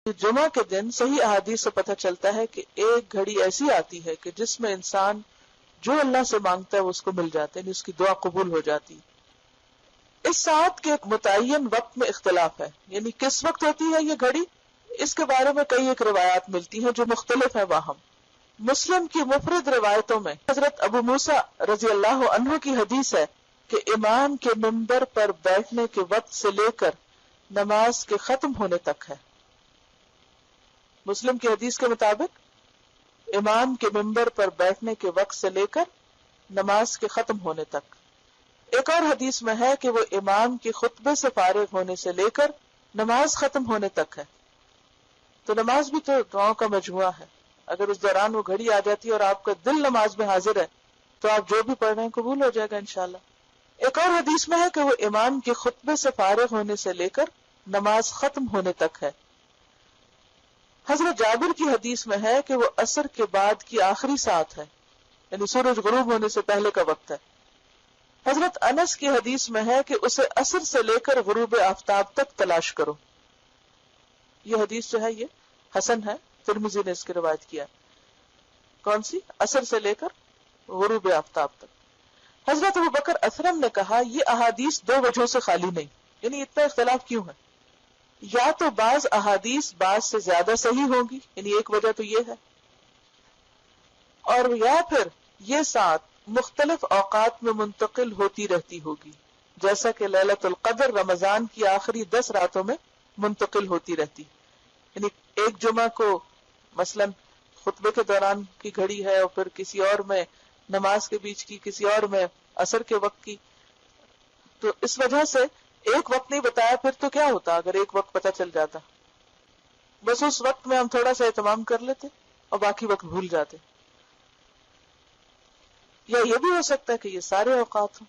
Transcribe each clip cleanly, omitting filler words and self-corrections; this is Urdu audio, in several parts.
جمعہ کے دن صحیح احادیث سے پتہ چلتا ہے کہ ایک گھڑی ایسی آتی ہے کہ جس میں انسان جو اللہ سے مانگتا ہے وہ اس کو مل جاتا ہے، یعنی اس کی دعا قبول ہو جاتی. اس ساعت کے متعین وقت میں اختلاف ہے، یعنی کس وقت ہوتی ہے یہ گھڑی، اس کے بارے میں کئی ایک روایات ملتی ہیں جو مختلف ہیں. واہم مسلم کی مفرد روایتوں میں حضرت ابو موسیٰ رضی اللہ عنہ کی حدیث ہے کہ امام کے منبر پر بیٹھنے کے وقت سے لے کر نماز کے ختم ہونے تک ہے. مسلم کی حدیث کے مطابق امام کے منبر پر بیٹھنے کے وقت سے لے کر نماز کے ختم ہونے تک. ایک اور حدیث میں ہے کہ وہ امام کے خطبے سے فارغ ہونے سے لے کر نماز ختم ہونے تک ہے. تو نماز بھی تو دعاؤں کا مجموعہ ہے. اگر اس دوران وہ گھڑی آ جاتی ہے اور آپ کا دل نماز میں حاضر ہے تو آپ جو بھی پڑھ رہے ہیں قبول ہو جائے گا انشاءاللہ. ایک اور حدیث میں ہے کہ وہ امام کے خطبے سے فارغ ہونے سے لے کر نماز ختم ہونے تک ہے. حضرت جابر کی حدیث میں ہے کہ وہ عصر کے بعد کی آخری ساعت ہے، یعنی سورج غروب ہونے سے پہلے کا وقت ہے. حضرت انس کی حدیث میں ہے کہ اسے عصر سے لے کر غروب آفتاب تک تلاش کرو. یہ حدیث جو ہے یہ حسن ہے، ترمذی نے اس کی روایت کیا. کون سی؟ عصر سے لے کر غروب آفتاب تک. حضرت ابوبکر اسرم نے کہا یہ احادیث دو وجہوں سے خالی نہیں، یعنی اتنا اختلاف کیوں ہے؟ یا تو بعض احادیث بعض سے زیادہ صحیح ہوگی، یعنی ایک وجہ تو یہ ہے، اور یا پھر یہ ساتھ مختلف اوقات میں منتقل ہوتی رہتی ہوگی، جیسا کہ لیلۃ القدر رمضان کی آخری 10 راتوں میں منتقل ہوتی رہتی. یعنی ایک جمعہ کو مثلا خطبے کے دوران کی گھڑی ہے اور پھر کسی اور میں نماز کے بیچ کی، کسی اور میں عصر کے وقت کی. تو اس وجہ سے ایک وقت نہیں بتایا، پھر تو کیا ہوتا اگر ایک وقت پتہ چل جاتا؟ بس اس وقت میں ہم تھوڑا سا اہتمام کر لیتے اور باقی وقت بھول جاتے. یا یہ بھی ہو سکتا ہے کہ یہ سارے اوقات ہوں،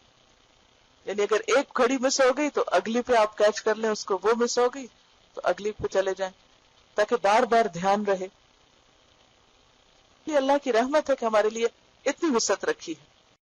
یعنی اگر ایک گھڑی مس ہو گئی تو اگلی پہ آپ کیچ کر لیں اس کو، وہ مس ہو گئی تو اگلی پہ چلے جائیں تاکہ بار بار دھیان رہے. یہ اللہ کی رحمت ہے کہ ہمارے لیے اتنی وسعت رکھی ہے.